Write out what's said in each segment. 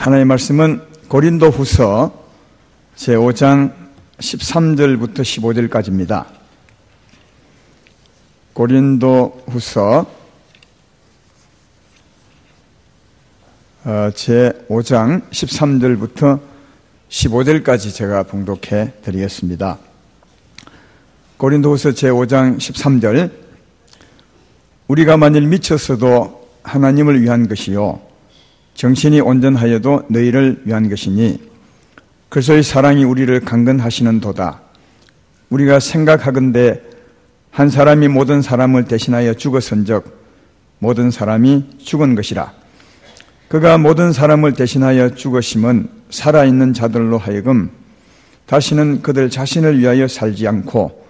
하나님의 말씀은 고린도후서 제5장 13절부터 15절까지입니다. 고린도후서 제5장 13절부터 15절까지 제가 봉독해 드리겠습니다. 고린도후서 제5장 13절, 우리가 만일 미쳤어도 하나님을 위한 것이요 정신이 온전하여도 너희를 위한 것이니 그리스도의 사랑이 우리를 강건하시는 도다. 우리가 생각하건대 한 사람이 모든 사람을 대신하여 죽었은즉 모든 사람이 죽은 것이라. 그가 모든 사람을 대신하여 죽으심은 살아있는 자들로 하여금 다시는 그들 자신을 위하여 살지 않고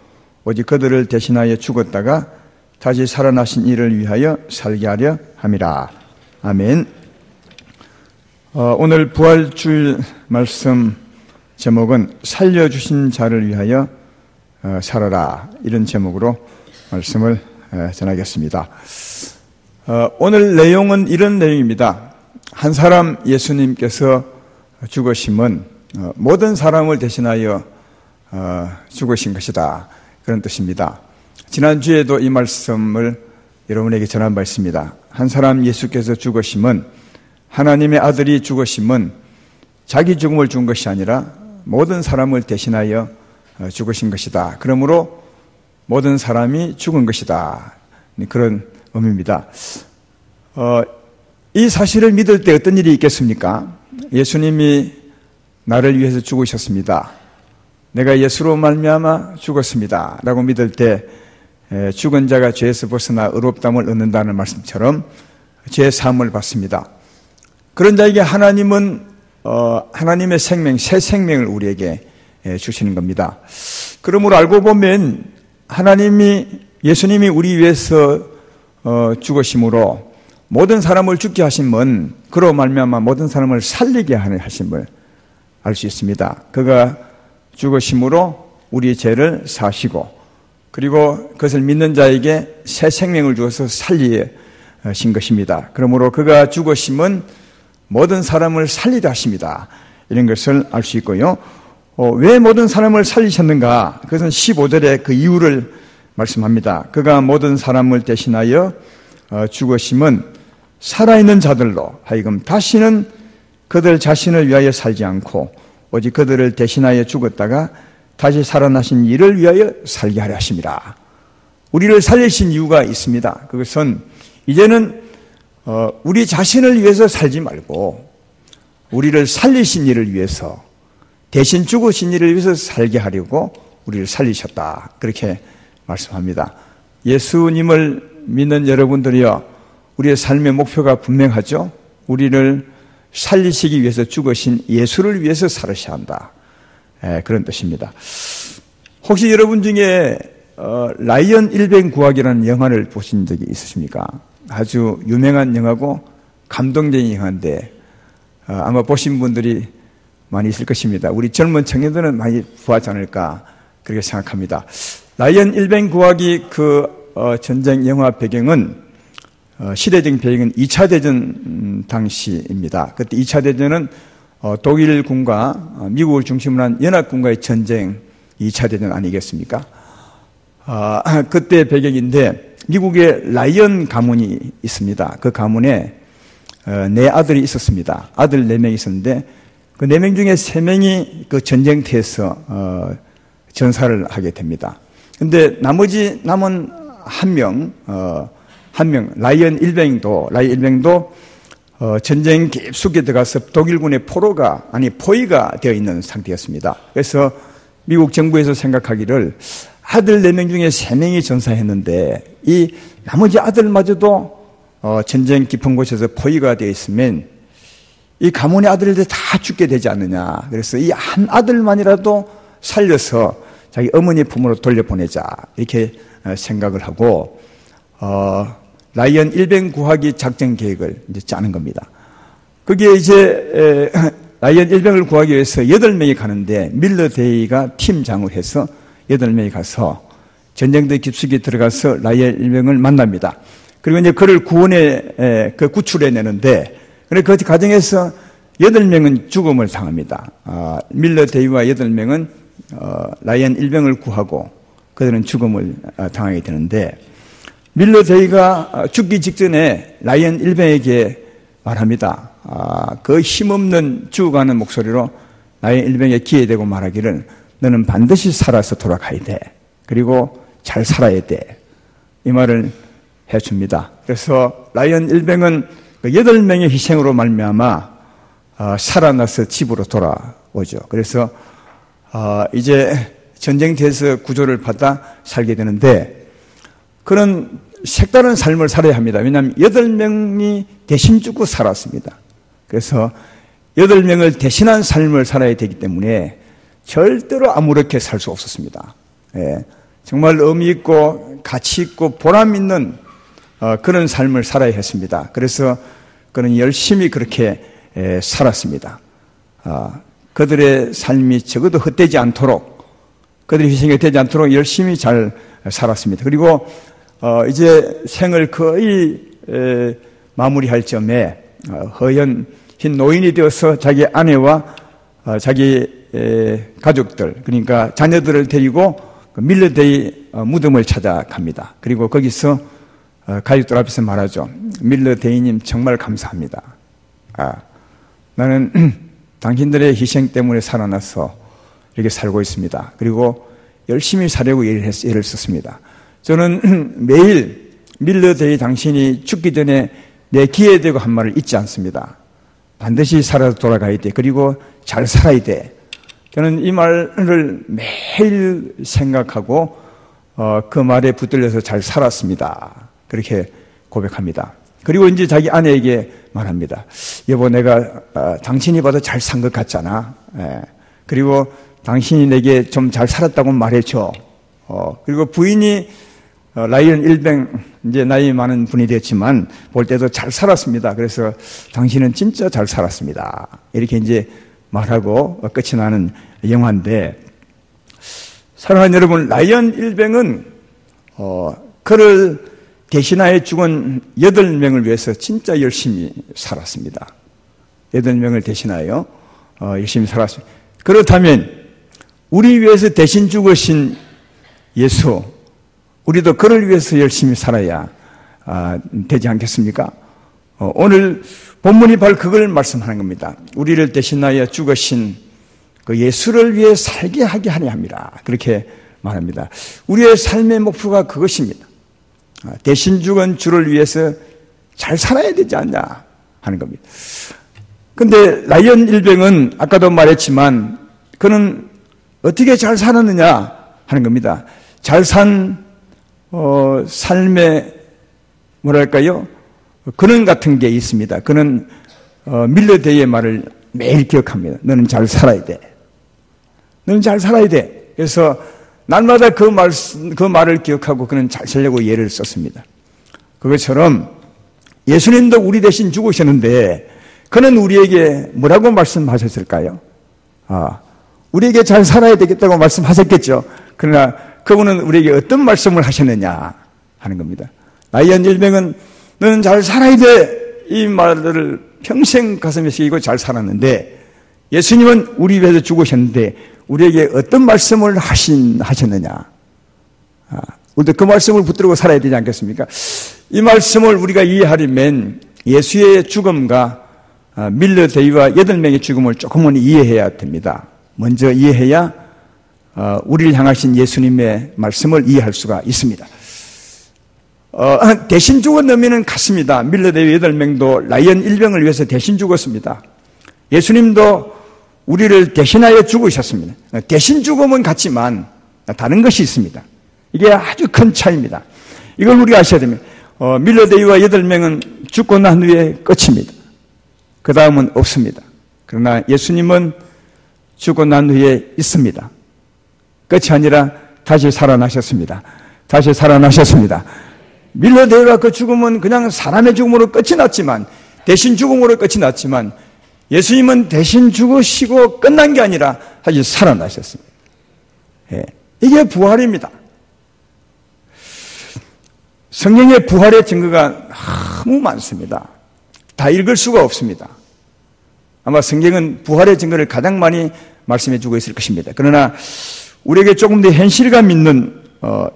오직 그들을 대신하여 죽었다가 다시 살아나신 이를 위하여 살게 하려 함이라. 아멘. 오늘 부활주일 말씀 제목은 살려주신 자를 위하여 살아라, 이런 제목으로 말씀을 전하겠습니다. 오늘 내용은 이런 내용입니다. 한 사람 예수님께서 죽으심은 모든 사람을 대신하여 죽으신 것이다, 그런 뜻입니다. 지난주에도 이 말씀을 여러분에게 전한 바 있습니다. 한 사람 예수께서 죽으심은, 하나님의 아들이 죽으심은 자기 죽음을 준 것이 아니라 모든 사람을 대신하여 죽으신 것이다. 그러므로 모든 사람이 죽은 것이다, 그런 의미입니다. 이 사실을 믿을 때 어떤 일이 있겠습니까? 예수님이 나를 위해서 죽으셨습니다. 내가 예수로 말미암아 죽었습니다 라고 믿을 때 죽은 자가 죄에서 벗어나 의롭다함을 얻는다는 말씀처럼 죄의 사함을 받습니다. 그런 자에게 하나님은 하나님의 생명, 새 생명을 우리에게 주시는 겁니다. 그러므로 알고 보면 예수님이 우리 위해서 죽으심으로 모든 사람을 죽게 하심은 그로 말미암아 모든 사람을 살리게 하심을 알 수 있습니다. 그가 죽으심으로 우리의 죄를 사시고 그리고 그것을 믿는 자에게 새 생명을 주어서 살리신 것입니다. 그러므로 그가 죽으심은 모든 사람을 살리다 하십니다. 이런 것을 알 수 있고요. 왜 모든 사람을 살리셨는가? 그것은 15절에 그 이유를 말씀합니다. 그가 모든 사람을 대신하여 죽으심은 살아있는 자들로 하여금 다시는 그들 자신을 위하여 살지 않고 오직 그들을 대신하여 죽었다가 다시 살아나신 이를 위하여 살게 하려 하심이라. 우리를 살리신 이유가 있습니다. 그것은 이제는 우리 자신을 위해서 살지 말고 우리를 살리신 이를 위해서, 대신 죽으신 이를 위해서 살게 하려고 우리를 살리셨다, 그렇게 말씀합니다. 예수님을 믿는 여러분들이요, 우리의 삶의 목표가 분명하죠. 우리를 살리시기 위해서 죽으신 예수를 위해서 살으셔야 한다, 그런 뜻입니다. 혹시 여러분 중에 라이언 일병 구하기라는 영화를 보신 적이 있으십니까? 아주 유명한 영화고 감동적인 영화인데 아마 보신 분들이 많이 있을 것입니다. 우리 젊은 청년들은 많이 보았지 않을까 그렇게 생각합니다. 라이언 일병 구하기 전쟁 영화 배경은 시대적인 배경은 2차 대전 당시입니다. 그때 2차 대전은 독일군과 미국을 중심으로 한 연합군과의 전쟁, 2차 대전 아니겠습니까? 그때 배경인데 미국에 라이언 가문이 있습니다. 그 가문에 4아들이 있었습니다. 아들 4명이 있었는데 그 4명 중에 3명이 그 전쟁터에서 전사를 하게 됩니다. 근데 나머지 남은 한 명, 라이언 일병도 전쟁 깊숙이 들어가서 독일군의 포위가 되어 있는 상태였습니다. 그래서 미국 정부에서 생각하기를 아들 4명 중에 3명이 전사했는데 이 나머지 아들마저도 전쟁 깊은 곳에서 포위가 되어 있으면 이 가문의 아들들 다 죽게 되지 않느냐. 그래서 이 한 아들만이라도 살려서 자기 어머니 품으로 돌려보내자, 이렇게 생각을 하고 라이언 일병 구하기 작전 계획을 이제 짜는 겁니다. 그게 이제 라이언 일병을 구하기 위해서 8명이 가는데 밀러 데이가 팀장을 해서 8명이 가서 전쟁터 깊숙이 들어가서 라이언 일병을 만납니다. 그리고 이제 그를 구출해내는데, 그 과정에서 8명은 죽음을 당합니다. 밀러 데이와 8명은 라이언 1병을 구하고 그들은 죽음을 당하게 되는데, 밀러 데이가 죽기 직전에 라이언 1병에게 말합니다. 그 힘없는 죽어가는 목소리로 라이언 1병에 귀에 대고 말하기를, 너는 반드시 살아서 돌아가야 돼. 그리고 잘 살아야 돼. 이 말을 해줍니다. 그래서 라이언 1병은 그 8명의 희생으로 말미암아 살아나서 집으로 돌아오죠. 그래서 이제 전쟁터에서 구조를 받아 살게 되는데, 그런 색다른 삶을 살아야 합니다. 왜냐하면 8명이 대신 죽고 살았습니다. 그래서 8명을 대신한 삶을 살아야 되기 때문에 절대로 아무렇게 살 수 없었습니다. 예, 정말 의미 있고 가치 있고 보람 있는 그런 삶을 살아야 했습니다. 그래서 그는 열심히 그렇게 살았습니다. 그들의 삶이 적어도 헛되지 않도록, 그들의 희생이 되지 않도록 열심히 잘 살았습니다. 그리고 이제 생을 거의 마무리할 점에 허연 흰 노인이 되어서 자기 아내와 자기 가족들, 그러니까 자녀들을 데리고 밀러데이 무덤을 찾아갑니다. 그리고 거기서 가족들 앞에서 말하죠. 밀러데이님 정말 감사합니다. 나는 당신들의 희생 때문에 살아나서 이렇게 살고 있습니다. 그리고 열심히 살려고 애를 썼습니다. 저는 매일 밀러데이 당신이 죽기 전에 내 귀에 대고 한 말을 잊지 않습니다. 반드시 살아서 돌아가야 돼. 그리고 잘 살아야 돼. 저는 이 말을 매일 생각하고 그 말에 붙들려서 잘 살았습니다. 그렇게 고백합니다. 그리고 이제 자기 아내에게 말합니다. 여보, 내가 당신이 봐도 잘 산 것 같잖아. 그리고 당신이 내게 좀 잘 살았다고 말해줘. 그리고 부인이 라이언 1병, 이제 나이 많은 분이 됐지만 볼 때도 잘 살았습니다. 그래서 당신은 진짜 잘 살았습니다. 이렇게 이제 말하고 끝이 나는 영화인데, 사랑하는 여러분, 라이언 1병은 그를 대신하여 죽은 8명을 위해서 진짜 열심히 살았습니다. 8명을 대신하여 열심히 살았습니다. 그렇다면 우리 위해서 대신 죽으신 예수, 우리도 그를 위해서 열심히 살아야 되지 않겠습니까? 오늘 본문이 바로 그걸 말씀하는 겁니다. 우리를 대신하여 죽으신 그 예수를 위해 살게 하게 하려 함이라. 그렇게 말합니다. 우리의 삶의 목표가 그것입니다. 대신 죽은 주를 위해서 잘 살아야 되지 않냐 하는 겁니다. 근데 라이언 1병은 아까도 말했지만 그는 어떻게 잘 살았느냐 하는 겁니다. 잘 산 삶의 뭐랄까요? 근원 같은 게 있습니다. 그는 밀러데이의 말을 매일 기억합니다. 너는 잘 살아야 돼. 너는 잘 살아야 돼. 그래서 날마다 그 말을 기억하고 그는 잘 살려고 예를 썼습니다. 그것처럼 예수님도 우리 대신 죽으셨는데 그는 우리에게 뭐라고 말씀하셨을까요? 우리에게 잘 살아야 되겠다고 말씀하셨겠죠. 그러나 그분은 우리에게 어떤 말씀을 하셨느냐 하는 겁니다. 라이언 1병은 너는 잘 살아야 돼. 이 말을 평생 가슴에 새기고 잘 살았는데, 예수님은 우리 위해서 죽으셨는데 우리에게 어떤 말씀을 하셨느냐. 우리도 그 말씀을 붙들고 살아야 되지 않겠습니까? 이 말씀을 우리가 이해하려면 예수의 죽음과 밀러데이와 8명의 죽음을 조금은 이해해야 됩니다. 먼저 이해해야 우리를 향하신 예수님의 말씀을 이해할 수가 있습니다. 대신 죽은 의미는 같습니다. 밀러데이 8명도 라이언 1병을 위해서 대신 죽었습니다. 예수님도 우리를 대신하여 죽으셨습니다. 대신 죽음은 같지만 다른 것이 있습니다. 이게 아주 큰 차이입니다. 이걸 우리가 아셔야 됩니다. 밀러데이와 8명은 죽고 난 후에 끝입니다. 그 다음은 없습니다. 그러나 예수님은 죽고 난 후에 있습니다. 끝이 아니라 다시 살아나셨습니다. 다시 살아나셨습니다. 밀러데이와 그 죽음은 그냥 사람의 죽음으로 끝이 났지만, 대신 죽음으로 끝이 났지만, 예수님은 대신 죽으시고 끝난 게 아니라 다시 살아나셨습니다. 예, 이게 부활입니다. 성경의 부활의 증거가 너무 많습니다. 다 읽을 수가 없습니다. 아마 성경은 부활의 증거를 가장 많이 말씀해 주고 있을 것입니다. 그러나 우리에게 조금 더 현실감 있는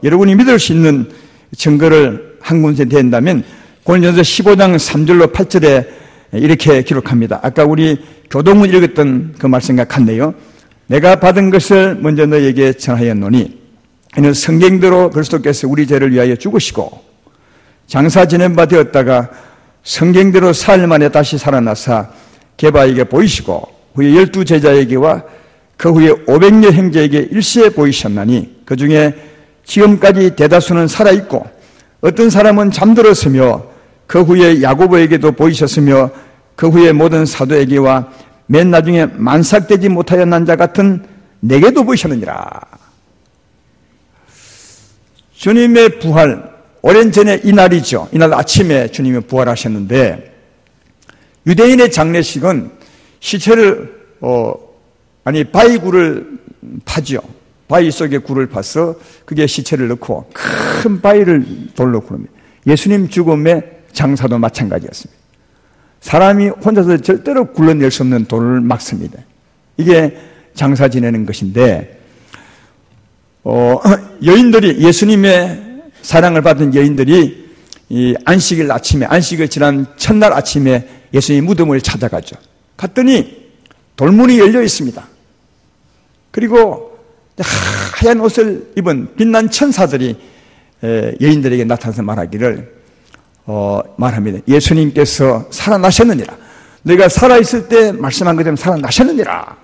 여러분이 믿을 수 있는 증거를 한 군데 된다면 고린도전서 15장 3절로 8절에 이렇게 기록합니다. 아까 우리 교동문 읽었던 그 말씀과 같네요. 내가 받은 것을 먼저 너에게 전하였노니 이는 성경대로 그리스도께서 우리 죄를 위하여 죽으시고 장사 지낸 바 되었다가 성경대로 사흘 만에 다시 살아나사 게바에게 보이시고 후에 12 제자에게와 그 후에 500여 형제에게 일시에 보이셨나니 그 중에 지금까지 대다수는 살아있고 어떤 사람은 잠들었으며 그 후에 야고보에게도 보이셨으며 그 후에 모든 사도에게와 맨 나중에 만삭되지 못하여 난 자 같은 내게도 보이셨느니라. 주님의 부활, 오랜 전에 이날이죠. 이날 아침에 주님이 부활하셨는데 유대인의 장례식은 시체를 바위 굴을 파죠. 바위 속에 굴을 파서 그게 시체를 넣고 큰 바위를 돌로 구릅니다. 예수님 죽음의 장사도 마찬가지였습니다. 사람이 혼자서 절대로 굴러낼 수 없는 돌을 막습니다. 이게 장사 지내는 것인데 여인들이 예수님의 사랑을 받은 여인들이 이 안식일 아침에 안식을 지난 첫날 아침에 예수님 무덤을 찾아가죠. 갔더니 돌문이 열려 있습니다. 그리고 하얀 옷을 입은 빛난 천사들이 여인들에게 나타나서 말합니다. 예수님께서 살아나셨느니라. 너희가 살아있을 때 말씀한 것처럼 살아나셨느니라.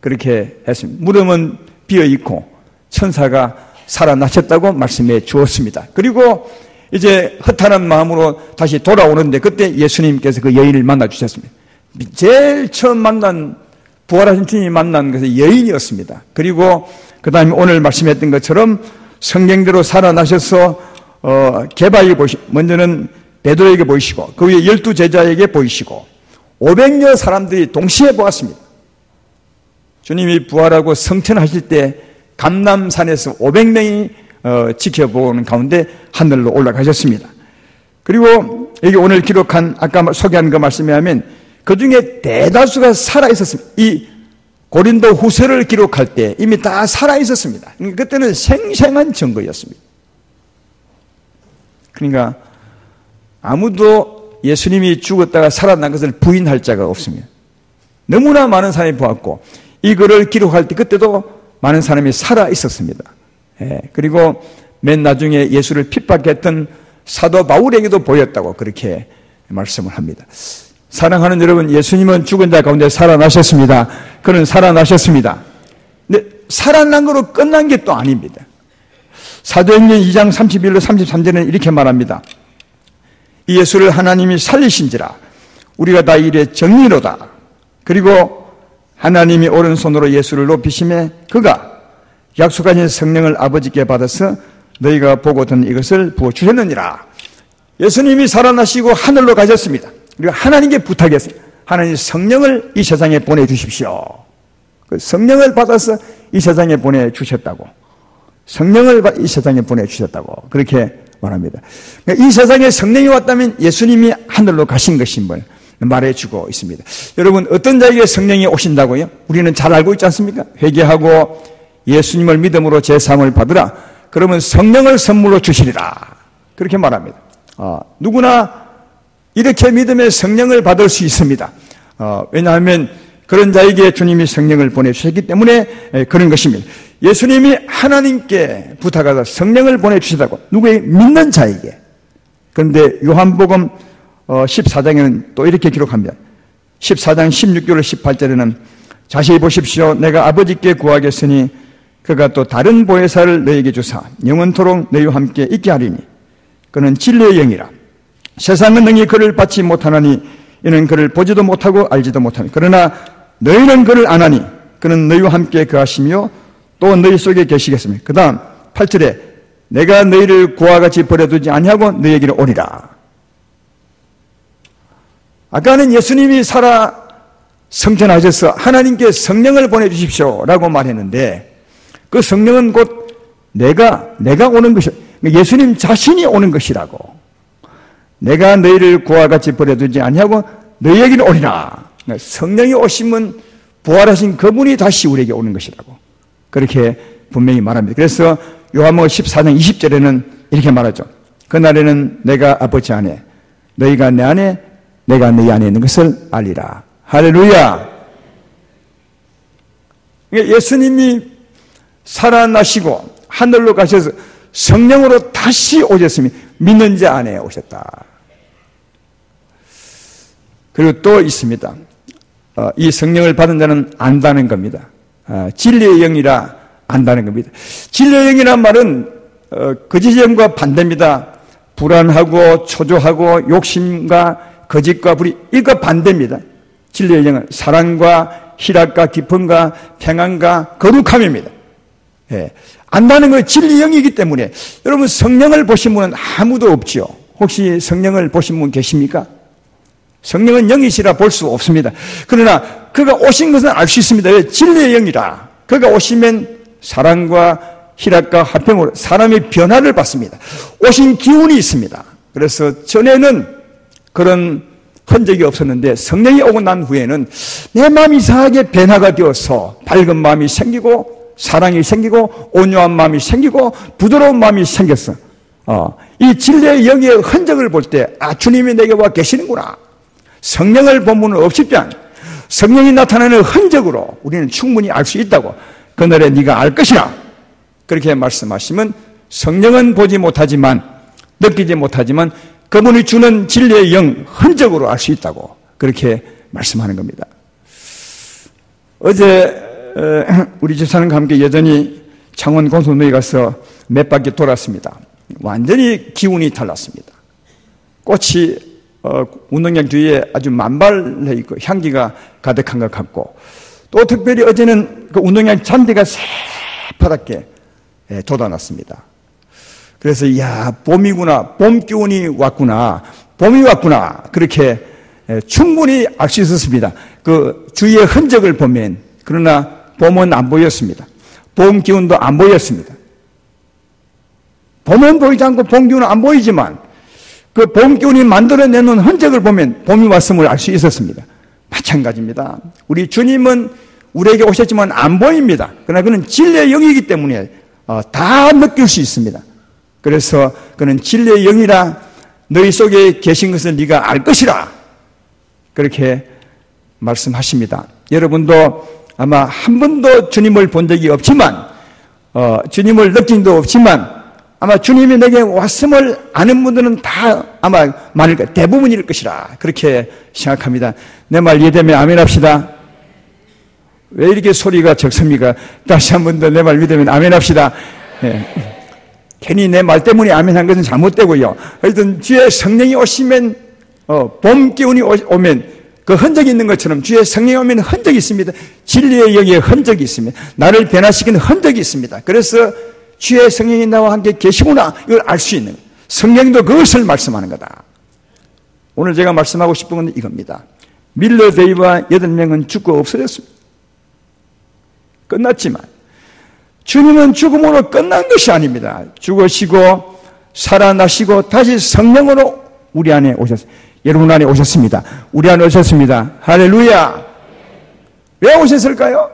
그렇게 했습니다. 무덤은 비어있고 천사가 살아나셨다고 말씀해 주었습니다. 그리고 이제 허탄한 마음으로 다시 돌아오는데 그때 예수님께서 그 여인을 만나 주셨습니다. 제일 처음 부활하신 주님이 만난 것은 여인이었습니다. 그리고 그 다음에 오늘 말씀했던 것처럼 성경대로 살아나셔서 게바에게 먼저는 베드로에게 보이시고 그 위에 12 제자에게 보이시고 500여 사람들이 동시에 보았습니다. 주님이 부활하고 성천하실 때 감람산에서 500명이 지켜보는 가운데 하늘로 올라가셨습니다. 그리고 여기 오늘 기록한 아까 소개한 그 말씀에 하면 그 중에 대다수가 살아있었습니다. 이 고린도 후서를 기록할 때 이미 다 살아있었습니다. 그때는 생생한 증거였습니다. 그러니까 아무도 예수님이 죽었다가 살아난 것을 부인할 자가 없습니다. 너무나 많은 사람이 보았고 이 글을 기록할 때 그때도 많은 사람이 살아있었습니다. 그리고 맨 나중에 예수를 핍박했던 사도 바울에게도 보였다고 그렇게 말씀을 합니다. 사랑하는 여러분, 예수님은 죽은 자 가운데 살아나셨습니다. 그는 살아나셨습니다. 근데 살아난 거로 끝난 게 또 아닙니다. 사도행전 2장 31로 33절에는 이렇게 말합니다. 이 예수를 하나님이 살리신지라 우리가 다 이래 정리로다. 그리고 하나님이 오른손으로 예수를 높이심에 그가 약속하신 성령을 아버지께 받아서 너희가 보고 듣는 이것을 부어주셨느니라. 예수님이 살아나시고 하늘로 가셨습니다. 그리고 하나님께 부탁했어요. 하나님 성령을 이 세상에 보내주십시오. 그 성령을 받아서 이 세상에 보내주셨다고. 성령을 이 세상에 보내주셨다고 그렇게 말합니다. 그러니까 이 세상에 성령이 왔다면 예수님이 하늘로 가신 것임을 말해주고 있습니다. 여러분, 어떤 자에게 성령이 오신다고요? 우리는 잘 알고 있지 않습니까? 회개하고 예수님을 믿음으로 제사함을 받으라. 그러면 성령을 선물로 주시리라. 그렇게 말합니다. 누구나 이렇게 믿음의 성령을 받을 수 있습니다. 왜냐하면 그런 자에게 주님이 성령을 보내주셨기 때문에 그런 것입니다. 예수님이 하나님께 부탁하다 성령을 보내주시다고 누구의 믿는 자에게. 그런데 요한복음 14장에는 또 이렇게 기록합니다. 14장 16절로 18절에는 자세히 보십시오. 내가 아버지께 구하겠으니 그가 또 다른 보혜사를 너에게 주사 영원토록 너희와 함께 있게 하리니 그는 진리의 영이라. 세상은 능히 그를 받지 못하나니 이는 그를 보지도 못하고 알지도 못하니 그러나 너희는 그를 아나니 그는 너희와 함께 거하시며 또 너희 속에 계시겠습니다. 그 다음 8절에 내가 너희를 고와 같이 버려두지 아니하고 너희에게로 오리라. 아까는 예수님이 살아 성천하셔서 하나님께 성령을 보내주십시오 라고 말했는데 그 성령은 곧 내가 오는 것이 예수님 자신이 오는 것이라고. 내가 너희를 고와 같이 버려두지 아니하고 너희에게로 오리라. 성령이 오시면 부활하신 그분이 다시 우리에게 오는 것이라고 그렇게 분명히 말합니다. 그래서 요한복음 14장 20절에는 이렇게 말하죠. 그날에는 내가 아버지 안에 너희가 내 안에 내가 너희 안에 있는 것을 알리라. 할렐루야. 예수님이 살아나시고 하늘로 가셔서 성령으로 다시 오셨으니 믿는 자 안에 오셨다. 그리고 또 있습니다. 이 성령을 받은 자는 안다는 겁니다. 진리의 영이라 안다는 겁니다. 진리의 영이란 말은 거짓의 영과 반대입니다. 불안하고 초조하고 욕심과 거짓과 불의 이거 반대입니다. 진리의 영은 사랑과 희락과 기쁨과 평안과 거룩함입니다. 예. 안다는 건 진리의 영이기 때문에 여러분 성령을 보신 분은 아무도 없지요. 혹시 성령을 보신 분 계십니까? 성령은 영이시라 볼 수 없습니다. 그러나 그가 오신 것은 알 수 있습니다. 왜? 진리의 영이라. 그가 오시면 사랑과 희락과 화평으로 사람의 변화를 받습니다. 오신 기운이 있습니다. 그래서 전에는 그런 흔적이 없었는데 성령이 오고 난 후에는 내 마음이 이상하게 변화가 되어서 밝은 마음이 생기고 사랑이 생기고 온유한 마음이 생기고 부드러운 마음이 생겼어. 이 진리의 영의 흔적을 볼 때 주님이 내게 와 계시는구나. 성령을 보면 없지만 성령이 나타나는 흔적으로 우리는 충분히 알 수 있다고. 그날에 네가 알 것이라. 그렇게 말씀하시면 성령은 보지 못하지만 느끼지 못하지만 그분이 주는 진리의 영 흔적으로 알 수 있다고 그렇게 말씀하는 겁니다. 어제 우리 집사람과 함께 여전히 창원 공소노에 가서 몇 바퀴 돌았습니다. 완전히 기운이 달랐습니다. 꽃이 운동장 주위에 아주 만발해 있고 향기가 가득한 것 같고 또 특별히 어제는 그 운동장 잔디가 새파랗게 돋아났습니다. 그래서 이야 봄이구나, 봄 기운이 왔구나, 봄이 왔구나 그렇게 충분히 알 수 있었습니다. 그 주위의 흔적을 보면. 그러나 봄은 안 보였습니다. 봄 기운도 안 보였습니다. 봄은 보이지 않고 봄 기운은 안 보이지만 그 봄 기운이 만들어내는 흔적을 보면 봄이 왔음을 알 수 있었습니다. 마찬가지입니다. 우리 주님은 우리에게 오셨지만 안 보입니다. 그러나 그는 진리의 영이기 때문에 다 느낄 수 있습니다. 그래서 그는 진리의 영이라 너희 속에 계신 것을 네가 알 것이라 그렇게 말씀하십니다. 여러분도 아마 한 번도 주님을 본 적이 없지만 주님을 느낀 적도 없지만 아마 주님이 내게 왔음을 아는 분들은 다 아마 많을 것, 대부분일 것이라 그렇게 생각합니다. 내 말 이해되면 아멘 합시다. 왜 이렇게 소리가 적습니까? 다시 한 번 더 내 말 믿으면 아멘 합시다. 예. 괜히 내 말 때문에 아멘한 것은 잘못되고요. 하여튼 주의 성령이 오시면 봄 기운이 오면 그 흔적이 있는 것처럼 주의 성령이 오면 흔적이 있습니다. 진리의 영의 흔적이 있습니다. 나를 변화시키는 흔적이 있습니다. 그래서 주의 성령이 나와 함께 계시구나 이걸 알 수 있는 성령도 그것을 말씀하는 거다. 오늘 제가 말씀하고 싶은 건 이겁니다. 밀러 데이와 8명은 죽고 없어졌습니다. 끝났지만 주님은 죽음으로 끝난 것이 아닙니다. 죽으시고 살아나시고 다시 성령으로 우리 안에 오셨습니다. 여러분 안에 오셨습니다. 우리 안에 오셨습니다. 할렐루야. 왜 오셨을까요?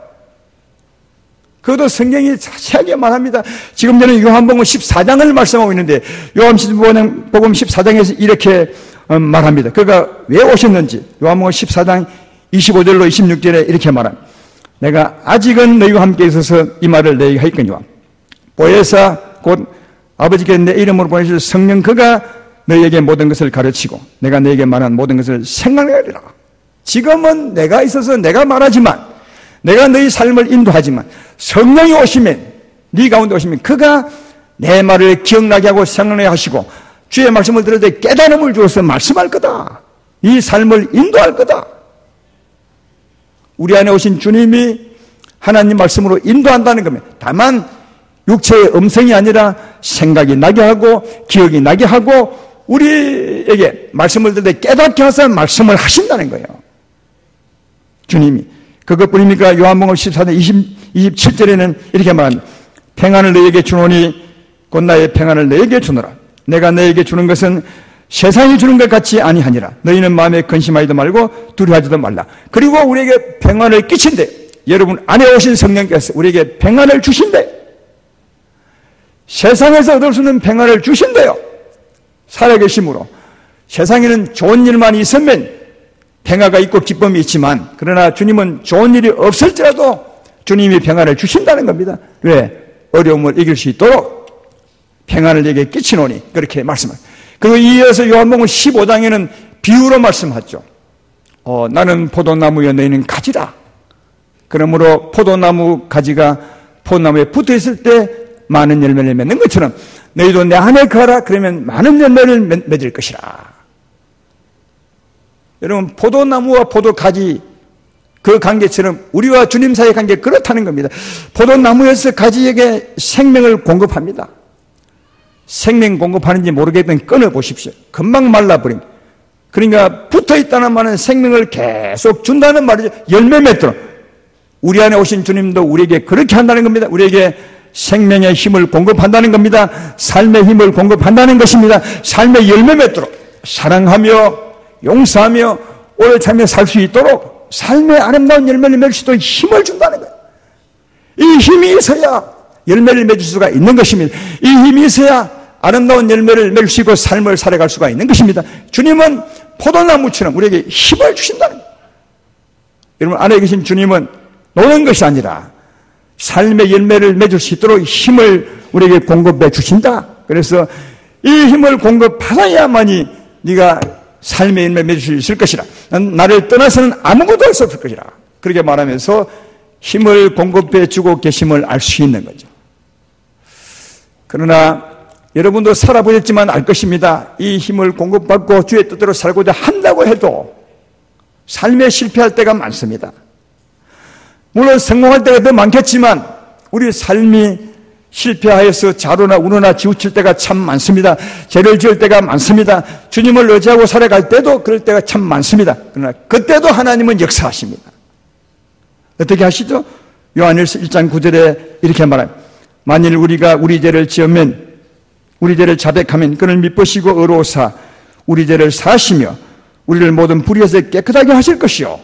그것도 성경이 자세하게 말합니다. 지금 저는 요한복음 14장을 말씀하고 있는데 요한복음 14장에서 이렇게 말합니다. 그가 왜 오셨는지 요한복음 14장 25절로 26절에 이렇게 말합니다. 내가 아직은 너희와 함께 있어서 이 말을 너희에게 하였거니와 보혜사 곧 아버지께 내 이름으로 보내실 성령 그가 너희에게 모든 것을 가르치고 내가 너희에게 말한 모든 것을 생각하리라. 지금은 내가 있어서 내가 말하지만 내가 너희 삶을 인도하지만 성령이 오시면 네 가운데 오시면 그가 내 말을 기억나게 하고 생각나게 하시고 주의 말씀을 들을 때 깨달음을 주어서 말씀할 거다. 이 삶을 인도할 거다. 우리 안에 오신 주님이 하나님 말씀으로 인도한다는 겁니다. 다만 육체의 음성이 아니라 생각이 나게 하고 기억이 나게 하고 우리에게 말씀을 들을 때 깨닫게 하셔서 말씀을 하신다는 거예요. 주님이. 그것뿐입니까? 요한복음 14장 27절에는 이렇게 말합니다. 평안을 너에게 주노니 곧 나의 평안을 너에게 주노라. 내가 너에게 주는 것은 세상이 주는 것 같지 아니하니라. 너희는 마음에 근심하지도 말고 두려워하지도 말라. 그리고 우리에게 평안을 끼친대. 여러분 안에 오신 성령께서 우리에게 평안을 주신대. 세상에서 얻을 수 있는 평안을 주신대요. 살아계심으로. 세상에는 좋은 일만 있으면 평화가 있고 기쁨이 있지만, 그러나 주님은 좋은 일이 없을지라도 주님이 평안을 주신다는 겁니다. 왜? 어려움을 이길 수 있도록 평안을 내게 끼치노니, 그렇게 말씀합니다. 그리고 이어서 요한복음 15장에는 비유로 말씀하죠. 나는 포도나무여 너희는 가지라. 그러므로 포도나무 가지가 포도나무에 붙어 있을 때 많은 열매를 맺는 것처럼 너희도 내 안에 거하라. 그러면 많은 열매를 맺을 것이라. 여러분, 포도나무와 포도가지 그 관계처럼 우리와 주님 사이의 관계 그렇다는 겁니다. 포도나무에서 가지에게 생명을 공급합니다. 생명 공급하는지 모르겠던 끊어보십시오. 금방 말라버립니다. 그러니까 붙어있다는 말은 생명을 계속 준다는 말이죠. 열매 맺도록. 우리 안에 오신 주님도 우리에게 그렇게 한다는 겁니다. 우리에게 생명의 힘을 공급한다는 겁니다. 삶의 힘을 공급한다는 것입니다. 삶의 열매 맺도록 사랑하며 용서하며 오래 참여 살 수 있도록 삶의 아름다운 열매를 맺을 수 있도록 힘을 준다는 거예요. 이 힘이 있어야 열매를 맺을 수가 있는 것입니다. 이 힘이 있어야 아름다운 열매를 맺을 수 있고 삶을 살아갈 수가 있는 것입니다. 주님은 포도나무처럼 우리에게 힘을 주신다는 거예요. 여러분 안에 계신 주님은 노는 것이 아니라 삶의 열매를 맺을 수 있도록 힘을 우리에게 공급해 주신다. 그래서 이 힘을 공급하여야만이 네가 삶의 열매 맺을 수 있을 것이라. 나를 떠나서는 아무것도 할 수 없을 것이라. 그렇게 말하면서 힘을 공급해 주고 계심을 알 수 있는 거죠. 그러나 여러분도 살아보셨지만 알 것입니다. 이 힘을 공급받고 주의 뜻대로 살고자 한다고 해도 삶에 실패할 때가 많습니다. 물론 성공할 때가 더 많겠지만 우리 삶이 실패하여서 자로나 우노나 지우칠 때가 참 많습니다. 죄를 지을 때가 많습니다. 주님을 의지하고 살아갈 때도 그럴 때가 참 많습니다. 그러나 그때도 하나님은 역사하십니다. 어떻게 하시죠? 요한일서 1장 9절에 이렇게 말합니다. 만일 우리가 우리 죄를 지으면 우리 죄를 자백하면 그를 미쁘시고 의로우사 우리 죄를 사하시며 우리를 모든 불의에서 깨끗하게 하실 것이요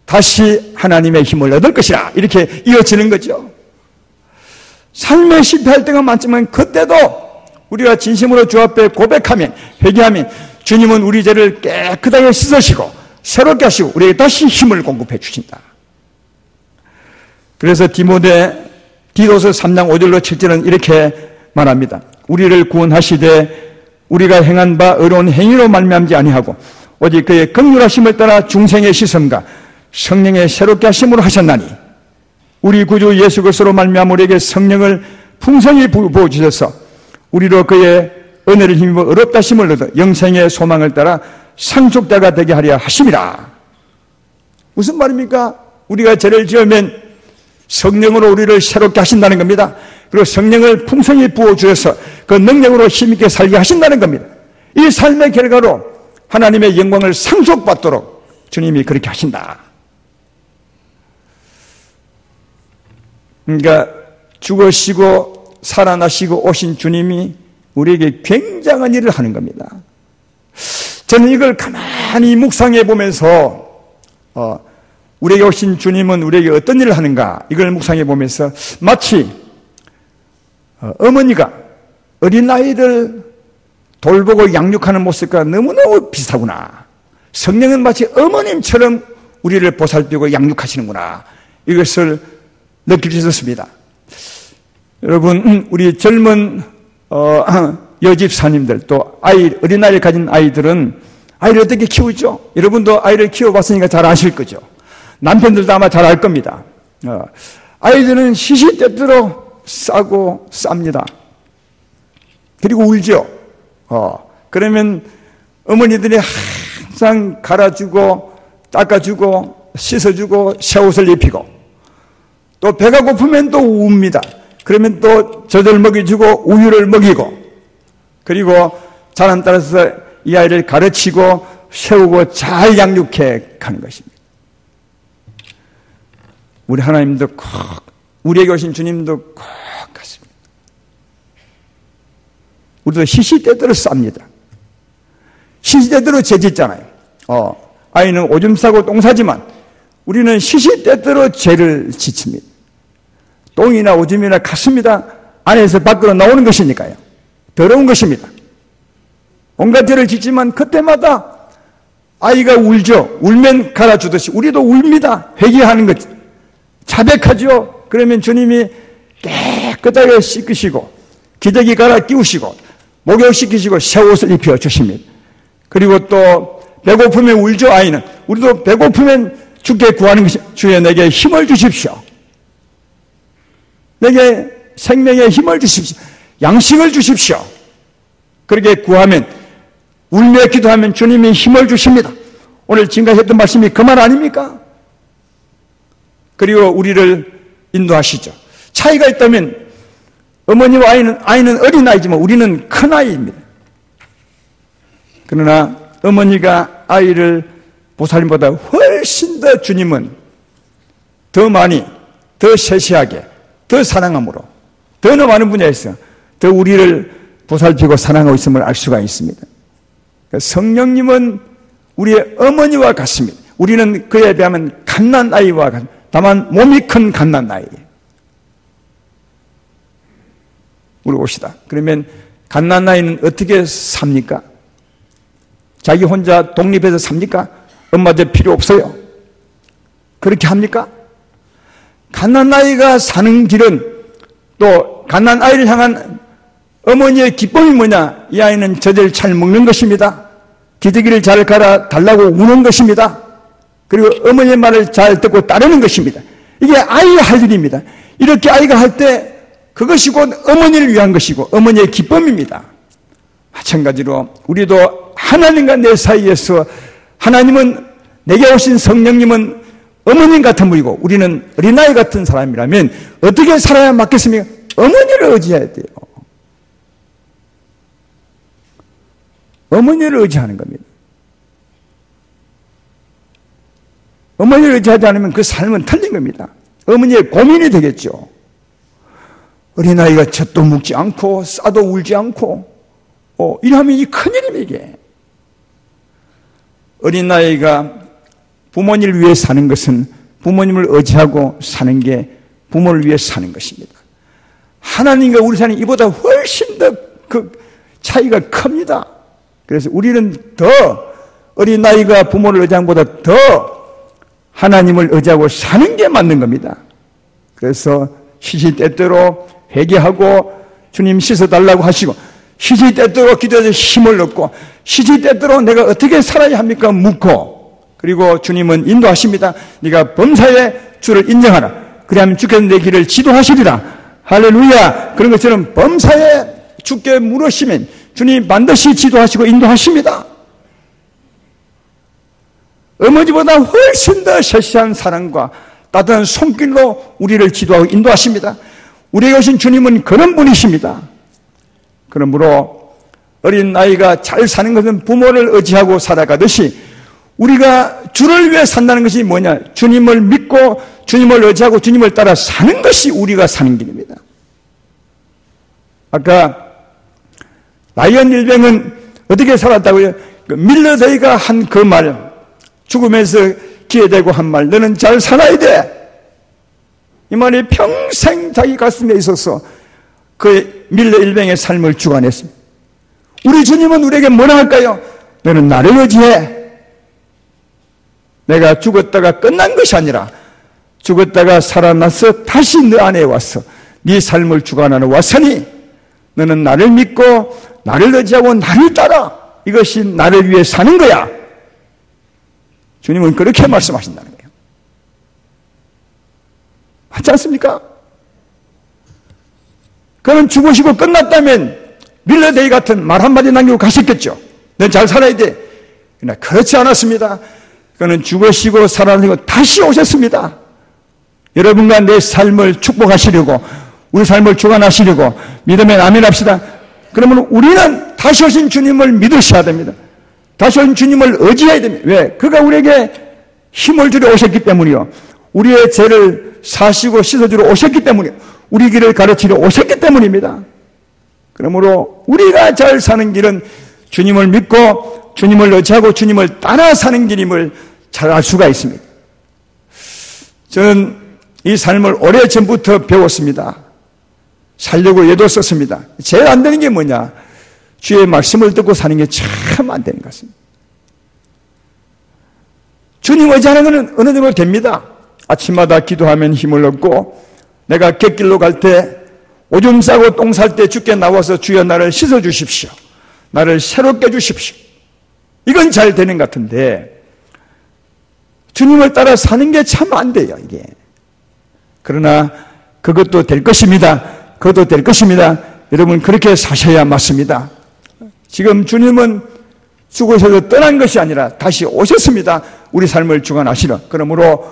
다시 하나님의 힘을 얻을 것이라. 이렇게 이어지는 거죠. 삶에 실패할 때가 많지만 그때도 우리가 진심으로 주 앞에 고백하면 회개하면 주님은 우리 죄를 깨끗하게 씻으시고 새롭게 하시고 우리에게 다시 힘을 공급해 주신다. 그래서 디도서 3장 5절로 7절은 이렇게 말합니다. 우리를 구원하시되 우리가 행한 바 의로운 행위로 말미암지 아니하고 오직 그의 긍휼하심을 따라 중생의 시선과 성령의 새롭게 하심으로 하셨나니 우리 구주 예수 그리스도로 말미암아 우리에게 성령을 풍성히 부어주셔서 우리로 그의 은혜를 힘입어 의롭다 하심을 얻어 영생의 소망을 따라 상속자가 되게 하려 하심이라. 무슨 말입니까? 우리가 죄를 지으면 성령으로 우리를 새롭게 하신다는 겁니다. 그리고 성령을 풍성히 부어주셔서 그 능력으로 힘있게 살게 하신다는 겁니다. 이 삶의 결과로 하나님의 영광을 상속받도록 주님이 그렇게 하신다. 그러니까 죽으시고 살아나시고 오신 주님이 우리에게 굉장한 일을 하는 겁니다. 저는 이걸 가만히 묵상해 보면서 우리에게 오신 주님은 우리에게 어떤 일을 하는가 이걸 묵상해 보면서 마치 어머니가 어린아이를 돌보고 양육하는 모습과 너무너무 비슷하구나. 성령은 마치 어머님처럼 우리를 보살피고 양육하시는구나. 이것을 느낄 수 있었습니다. 여러분, 우리 젊은 여집사님들 또 어린아이를 가진 아이들은 아이를 어떻게 키우죠? 여러분도 아이를 키워봤으니까 잘 아실 거죠. 남편들도 아마 잘 알 겁니다. 아이들은 시시때때로 싸고 쌉니다. 그리고 울죠. 그러면 어머니들이 항상 갈아주고 닦아주고 씻어주고 새 옷을 입히고 또 배가 고프면 또 웁니다. 그러면 또 젖을 먹여주고 우유를 먹이고 그리고 자란 따라서 이 아이를 가르치고 세우고 잘 양육해 가는 것입니다. 우리 하나님도 꼭 우리에게 오신 주님도 꼭 같습니다. 우리도 시시때때로 쌉니다. 시시때때로 죄 짓잖아요. 아이는 오줌 싸고 똥 싸지만 우리는 시시때때로 죄를 짓습니다. 똥이나 오줌이나 같습니다. 안에서 밖으로 나오는 것이니까요. 더러운 것입니다. 온갖 죄를 짓지만 그때마다 아이가 울죠. 울면 갈아주듯이 우리도 울입니다. 회개하는 것 자백하죠. 그러면 주님이 깨끗하게 씻으시고 기저귀 갈아 끼우시고 목욕시키시고 새 옷을 입혀주십니다. 그리고 또 배고프면 울죠. 아이는. 우리도 배고프면 주께 구하는 것이 주여 내게 힘을 주십시오. 내게 생명의 힘을 주십시오. 양식을 주십시오. 그렇게 구하면 울며 기도하면 주님이 힘을 주십니다. 오늘 지금까지 했던 말씀이 그 말 아닙니까? 그리고 우리를 인도하시죠. 차이가 있다면 어머니와 아이는 어린아이지만 우리는 큰아이입니다. 그러나 어머니가 아이를 보살님보다 훨씬 더 주님은 더 많이, 더 세세하게, 더 사랑함으로, 더 많은 분야에서 더 우리를 보살피고 사랑하고 있음을 알 수가 있습니다. 성령님은 우리의 어머니와 같습니다. 우리는 그에 비하면 갓난아이와 같습니다. 다만 몸이 큰 갓난아이예요. 물어봅시다. 그러면 갓난아이는 어떻게 삽니까? 자기 혼자 독립해서 삽니까? 엄마들 필요 없어요. 그렇게 합니까? 갓난아이가 사는 길은 또 갓난아이를 향한 어머니의 기쁨이 뭐냐? 이 아이는 젖을 잘 먹는 것입니다. 기저귀를 잘 갈아 달라고 우는 것입니다. 그리고 어머니의 말을 잘 듣고 따르는 것입니다. 이게 아이가 할 일입니다. 이렇게 아이가 할 때 그것이 곧 어머니를 위한 것이고 어머니의 기쁨입니다. 마찬가지로 우리도 하나님과 내 사이에서 하나님은 내게 오신 성령님은 어머님 같은 분이고 우리는 어린아이 같은 사람이라면 어떻게 살아야 맞겠습니까? 어머니를 의지해야 돼요. 어머니를 의지하는 겁니다. 어머니를 의지하지 않으면 그 삶은 틀린 겁니다. 어머니의 고민이 되겠죠. 어린아이가 젖도 묵지 않고 싸도 울지 않고 이러면 이 큰일입니다. 이게. 어린아이가 부모님을 위해 사는 것은 부모님을 의지하고 사는 게 부모를 위해 사는 것입니다. 하나님과 우리 사는 이보다 훨씬 더 그 차이가 큽니다. 그래서 우리는 더 어린아이가 부모를 의지하는 것보다 더 하나님을 의지하고 사는 게 맞는 겁니다. 그래서 시시때때로 회개하고 주님 씻어달라고 하시고 시시때때로 기도해서 힘을 얻고 시시때때로 내가 어떻게 살아야 합니까? 묻고 그리고 주님은 인도하십니다. 네가 범사에 주를 인정하라. 그리하면 주께서 내 길을 지도하시리라. 할렐루야. 그런 것처럼 범사에 주께 물으시면 주님 반드시 지도하시고 인도하십니다. 어머니보다 훨씬 더 세시한 사랑과 따뜻한 손길로 우리를 지도하고 인도하십니다. 우리에게 오신 주님은 그런 분이십니다. 그러므로 어린 아이가 잘 사는 것은 부모를 의지하고 살아가듯이 우리가 주를 위해 산다는 것이 뭐냐? 주님을 믿고 주님을 의지하고 주님을 따라 사는 것이 우리가 사는 길입니다. 아까 라이언 일병은 어떻게 살았다고요? 밀러데이가 한 그 말, 죽음에서 기회되고 한 말, 너는 잘 살아야 돼. 이 말이 평생 자기 가슴에 있어서 그 밀러 일병의 삶을 주관했습니다. 우리 주님은 우리에게 뭐라 할까요? 너는 나를 의지해. 내가 죽었다가 끝난 것이 아니라 죽었다가 살아나서 다시 너 안에 와서 네 삶을 주관하는 왔으니 너는 나를 믿고 나를 의지하고 나를 따라. 이것이 나를 위해 사는 거야. 주님은 그렇게 말씀하신다는 거예요. 맞지 않습니까? 그는 죽으시고 끝났다면 밀러데이 같은 말 한마디 남기고 가셨겠죠. 넌 잘 살아야 돼. 그러나 그렇지 않았습니다. 그는 죽으시고 살아나시고 다시 오셨습니다. 여러분과 내 삶을 축복하시려고 우리 삶을 주관하시려고 믿으면 아멘 합시다. 그러면 우리는 다시 오신 주님을 믿으셔야 됩니다. 다시 오신 주님을 의지해야 됩니다. 왜? 그가 우리에게 힘을 주려 오셨기 때문이요. 우리의 죄를 사시고 씻어주러 오셨기 때문이요. 우리 길을 가르치려 오셨기 때문입니다. 그러므로 우리가 잘 사는 길은 주님을 믿고 주님을 의지하고 주님을 따라 사는 길임을 잘 알 수가 있습니다. 저는 이 삶을 오래전부터 배웠습니다. 살려고 예도 썼습니다. 제일 안 되는 게 뭐냐? 주의 말씀을 듣고 사는 게 참 안 되는 것 같습니다. 주님 의지하는 것은 어느 정도 됩니다. 아침마다 기도하면 힘을 얻고, 내가 갯길로 갈 때 오줌 싸고 똥 쌀 때 주께 나와서 주여 나를 씻어 주십시오. 나를 새롭게 해 주십시오. 이건 잘 되는 것 같은데 주님을 따라 사는 게 참 안 돼요, 이게. 그러나 그것도 될 것입니다. 그것도 될 것입니다. 여러분, 그렇게 사셔야 맞습니다. 지금 주님은 죽으셔서 떠난 것이 아니라 다시 오셨습니다. 우리 삶을 주관하시러. 그러므로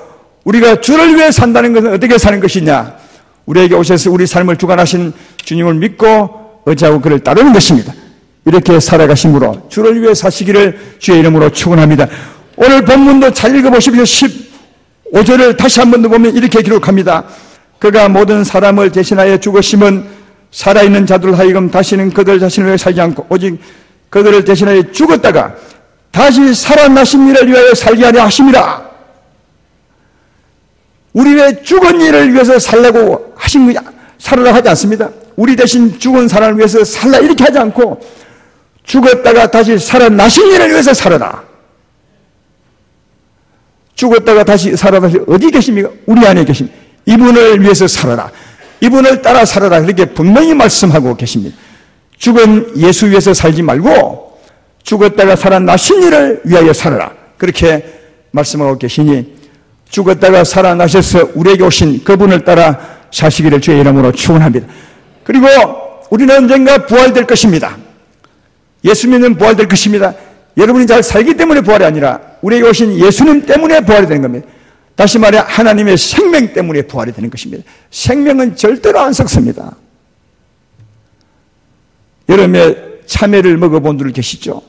우리가 주를 위해 산다는 것은 어떻게 사는 것이냐? 우리에게 오셔서 우리 삶을 주관하신 주님을 믿고 의지하고 그를 따르는 것입니다. 이렇게 살아가심으로 주를 위해 사시기를 주의 이름으로 축원합니다. 오늘 본문도 잘 읽어보십시오. 15절을 다시 한 번 더 보면 이렇게 기록합니다. 그가 모든 사람을 대신하여 죽으심은 살아있는 자들 하여금 다시는 그들 자신을 위해 살지 않고 오직 그들을 대신하여 죽었다가 다시 살아나신 이를 위하여 살게 하려 하심이라. 우리 왜 죽은 이를 위해서 살라고 하신 거냐? 살아라 하지 않습니다. 우리 대신 죽은 사람을 위해서 살라 이렇게 하지 않고 죽었다가 다시 살아나신 이를 위해서 살아라. 죽었다가 다시 살아나신 어디 계십니까? 우리 안에 계십니다. 이분을 위해서 살아라. 이분을 따라 살아라. 그렇게 분명히 말씀하고 계십니다. 죽은 예수 위해서 살지 말고 죽었다가 살아나신 이를 위하여 살아라. 그렇게 말씀하고 계시니 죽었다가 살아나셔서 우리에게 오신 그분을 따라 사시기를 주의 이름으로 축원합니다. 그리고 우리는 언젠가 부활될 것입니다. 예수 믿는 부활될 것입니다. 여러분이 잘 살기 때문에 부활이 아니라 우리에게 오신 예수님 때문에 부활이 되는 겁니다. 다시 말해 하나님의 생명 때문에 부활이 되는 것입니다. 생명은 절대로 안 썩습니다. 여름에 참외를 먹어본 분들 계시죠?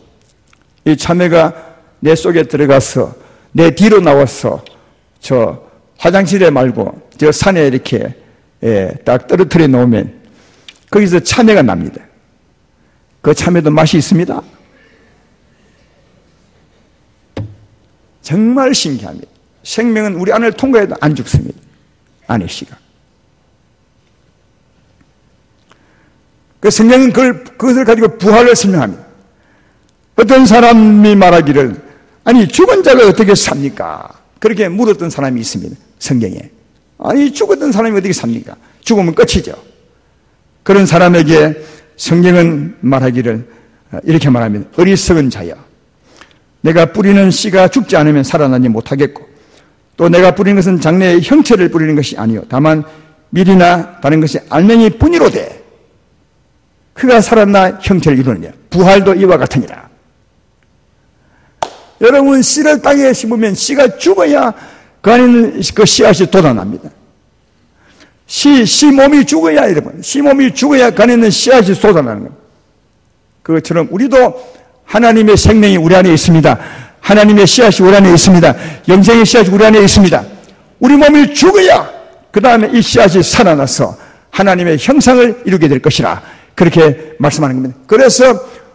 이 참외가 내 속에 들어가서 내 뒤로 나와서 저 화장실에 말고 저 산에 이렇게 딱 떨어뜨려 놓으면 거기서 참외가 납니다. 그 참외도 맛이 있습니다. 정말 신기합니다. 생명은 우리 안을 통과해도 안 죽습니다. 안의 씨가. 그 성경은 그것을 가지고 부활을 설명합니다. 어떤 사람이 말하기를 아니 죽은 자가 어떻게 삽니까? 그렇게 물었던 사람이 있습니다. 성경에. 아니 죽었던 사람이 어떻게 삽니까? 죽으면 끝이죠. 그런 사람에게 성경은 말하기를 이렇게 말합니다. 어리석은 자여, 내가 뿌리는 씨가 죽지 않으면 살아나지 못하겠고 또 내가 뿌리는 것은 장래의 형체를 뿌리는 것이 아니요 다만 밀이나 다른 것이 알맹이 뿐이로되 그가 살아나 형체를 이루느냐. 부활도 이와 같으니라. 여러분, 씨를 땅에 심으면 씨가 죽어야 그 안에 있는 그 씨앗이 돋아납니다. 씨 몸이 죽어야, 여러분, 씨 몸이 죽어야 그 안에 있는 씨앗이 돋아나는 겁니다. 그것처럼 우리도 하나님의 생명이 우리 안에 있습니다. 하나님의 씨앗이 우리 안에 있습니다. 영생의 씨앗이 우리 안에 있습니다. 우리 몸이 죽어야 그 다음에 이 씨앗이 살아나서 하나님의 형상을 이루게 될 것이라. 그렇게 말씀하는 겁니다. 그래서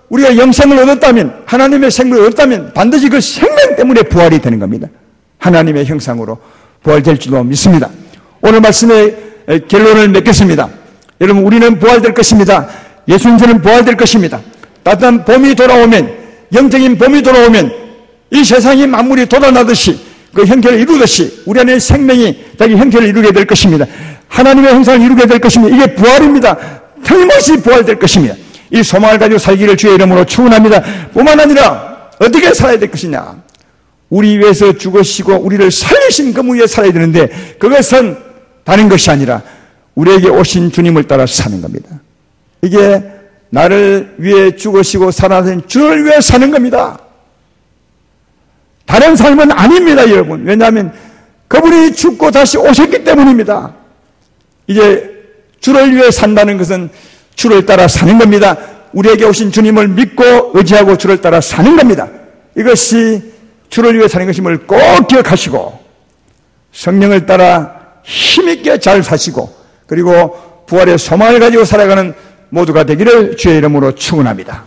우리가 영생을 얻었다면, 하나님의 생명을 얻었다면 반드시 그 생명 때문에 부활이 되는 겁니다. 하나님의 형상으로 부활될 줄로 믿습니다. 오늘 말씀의 결론을 맺겠습니다. 여러분, 우리는 부활될 것입니다. 예수님처럼 부활될 것입니다. 따뜻한 봄이 돌아오면, 영적인 봄이 돌아오면 이 세상이 만물이 돋아나듯이 그 형태를 이루듯이 우리 안에 생명이 자기 형태를 이루게 될 것입니다. 하나님의 형상을 이루게 될 것입니다. 이게 부활입니다. 틀림없이 부활될 것입니다. 이 소망을 가지고 살기를 주의 이름으로 축원합니다. 뿐만 아니라 어떻게 살아야 될 것이냐. 우리 위해서 죽으시고 우리를 살리신 그분 위에 살아야 되는데 그것은 다른 것이 아니라 우리에게 오신 주님을 따라 사는 겁니다. 이게 나를 위해 죽으시고 살아나신 주를 위해 사는 겁니다. 다른 삶은 아닙니다, 여러분. 왜냐하면 그분이 죽고 다시 오셨기 때문입니다. 이제 주를 위해 산다는 것은 주를 따라 사는 겁니다. 우리에게 오신 주님을 믿고 의지하고 주를 따라 사는 겁니다. 이것이 주를 위해 사는 것임을 꼭 기억하시고 성령을 따라 힘있게 잘 사시고 그리고 부활의 소망을 가지고 살아가는 모두가 되기를 주의 이름으로 축원합니다.